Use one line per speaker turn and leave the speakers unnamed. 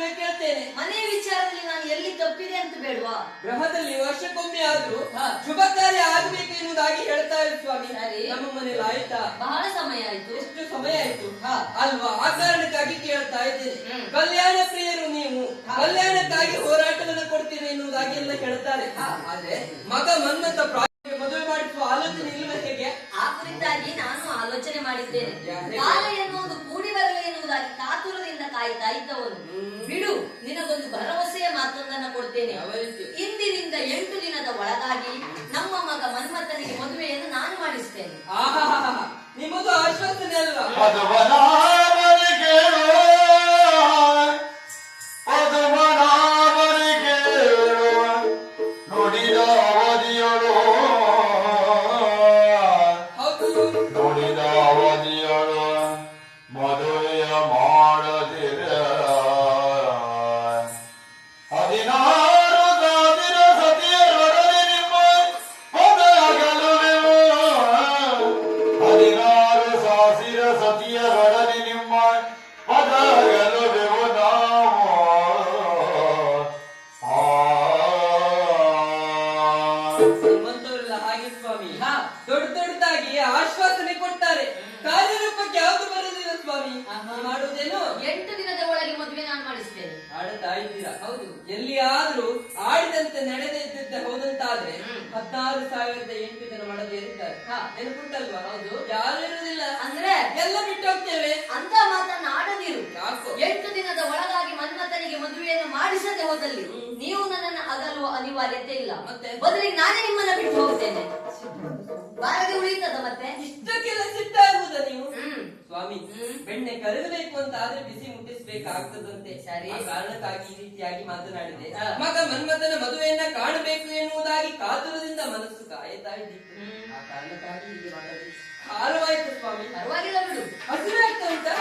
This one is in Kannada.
ಮದುವೆ ಕೇಳ್ತೇನೆ.
ಮನೆ ವಿಚಾರದಲ್ಲಿ ನಾನು ಎಲ್ಲಿ ತಪ್ಪಿದೆ ಅಂತ ಬೇಡವಾ?
ಗೃಹದಲ್ಲಿ ವರ್ಷಕ್ಕೊಮ್ಮೆ ಆದ್ರೂ ಶುಭ ಕಾರ್ಯ ಆಗ್ಬೇಕು ಎನ್ನುವುದಾಗಿ ಹೇಳ್ತಾ ಇರು ಸ್ವಾಮಿ. ನಮ್ಮ ಮನೇಲಿ ಆಯ್ತಾ?
ಬಹಳ ಸಮಯ ಆಯ್ತು.
ಎಷ್ಟು ಸಮಯ ಆಯ್ತು ಅಲ್ವಾ? ಆ ಕಾರಣಕ್ಕಾಗಿ ಕೇಳ್ತಾ ಇದ್ದೇನೆ. ಕಲ್ಯಾಣ ಪ್ರಿಯರು ನೀವು, ಕಲ್ಯಾಣಕ್ಕಾಗಿ ಹೋರಾಟವನ್ನು ಕೊಡ್ತೀರಿ ಎನ್ನುವುದಾಗಿ ಎಲ್ಲ ಹೇಳ್ತಾರೆ. ಆದ್ರೆ ಮಗ ಮನ್ಮಥ ಮದುವೆ ಮಾಡಿಸುವ ಆಲೋಚನೆ ಇಲ್ಲವ ಹೇಗೆ?
ಆ ಕುರಿತಾಗಿ ನಾನು ಆಲೋಚನೆ ಮಾಡಿದ್ದೇನೆ. ಕಾಲ ಎನ್ನುವುದು ಕೂಡಿ ಬರಲಿ ಎನ್ನುವುದಾಗಿ ಕಾತುರದಿಂದ ಕಾಯ್ತಾ ಇದ್ದವನು. ಬಿಡು, ನಿನಗೊಂದು ಭರವಸೆಯ ಮಾತೊಂದನ್ನು ಕೊಡ್ತೇನೆ. ಇಂದಿನಿಂದ 8 ದಿನದ ಒಳಗಾಗಿ ನಮ್ಮ ಮಗ ಮನ್ಮಥನಿಗೆ ಮದುವೆಯನ್ನು ನಾನು ಮಾಡಿಸ್ತೇನೆ.
ನಿಮ್ಮದು ಆಶ್ವಾಸನೆ ಅಲ್ವಾ? ದೊಡ್ಡ ದೊಡ್ಡದಾಗಿ ಆಶ್ವಾಸನೆ ಕೊಡ್ತಾರೆ, ಕಾರ್ಯರೂಪಕ್ಕೆ ಯಾವುದು ಬರುವುದಿಲ್ಲ ಸ್ವಾಮಿ. ಮಾಡುವುದೇನು?
8 ದಿನದ ಒಳಗೆ ಮದುವೆ ನಾನು ಮಾಡಿಸ್ತೇನೆ.
ಆಡುತ್ತಾ ಇದ್ದೀರಾ? ಹೌದು. ಎಲ್ಲಿಯಾದ್ರೂ ಆಡಿದಂತೆ ನಡೆದಿದ್ದಂತೆ ಹೋದಂತಾದ್ರೆ 16,008 ಜನ ಮಡದಿಯರಿದ್ದಾರೆ. ನೆನಪುಂಟಲ್ವಾ? ಹೌದು. ಯಾರು ಇರುವುದಿಲ್ಲ
ಅಂದ್ರೆ
ಎಲ್ಲ ಬಿಟ್ಟು ಹೋಗ್ತೇವೆ
ಅಂತ ಮಾತನ್ನ ಆಡದಿರು. 8 ದಿನದ ಒಳಗಾಗಿ ಮನ್ಮಥನಿಗೆ ಮದುವೆಯನ್ನು ಮಾಡಿಸದೆ ಹೋದಲ್ಲಿ ನೀವು ನನ್ನನ್ನು ಅಗಲುವ ಅನಿವಾರ್ಯತೆ ಇಲ್ಲ. ಬದಲಿಗೆ ನಾನೇ ನಿಮ್ಮನ್ನ ಬಿಟ್ಟು ಹೋಗ್ತೇನೆ. ಬಾರದೆ ಉಳಿತದ ಮತ್ತೆ?
ಇಷ್ಟಕ್ಕೆಲ್ಲ ಸಿಟ್ಟಾಗುವುದ ನೀವು? ಸ್ವಾಮಿ, ಬೆಣ್ಣೆ ಕರಗಬೇಕು ಅಂತ ಆದ್ರೆ ಬಿಸಿ ಮುಟ್ಟಿಸ್ಬೇಕಾಗ್ತದಂತೆ. ಸರಿ, ಆ ಕಾರಣಕ್ಕಾಗಿ ಈ ರೀತಿಯಾಗಿ ಮಾತನಾಡಿದೆ. ಮಗ ಮನ್ಮಥನ ಮದುವೆಯನ್ನ ಕಾಣಬೇಕು ಎನ್ನುವುದಾಗಿ ಕಾತುರದಿಂದ ಮನಸ್ಸು ಕಾಯ್ತಾ ಇದ್ದಿತ್ತು. ಆ ಕಾರಣಕ್ಕಾಗಿ ಹೀಗೆ ಮಾತಾಡಿ ಕಾಲವಾಯ್ತು ಸ್ವಾಮಿ.
ಪರವಾಗಿಲ್ಲ ಬಿಡು.
ಹಸಿರಾಗ್ತಾ ಉಂಟಾ?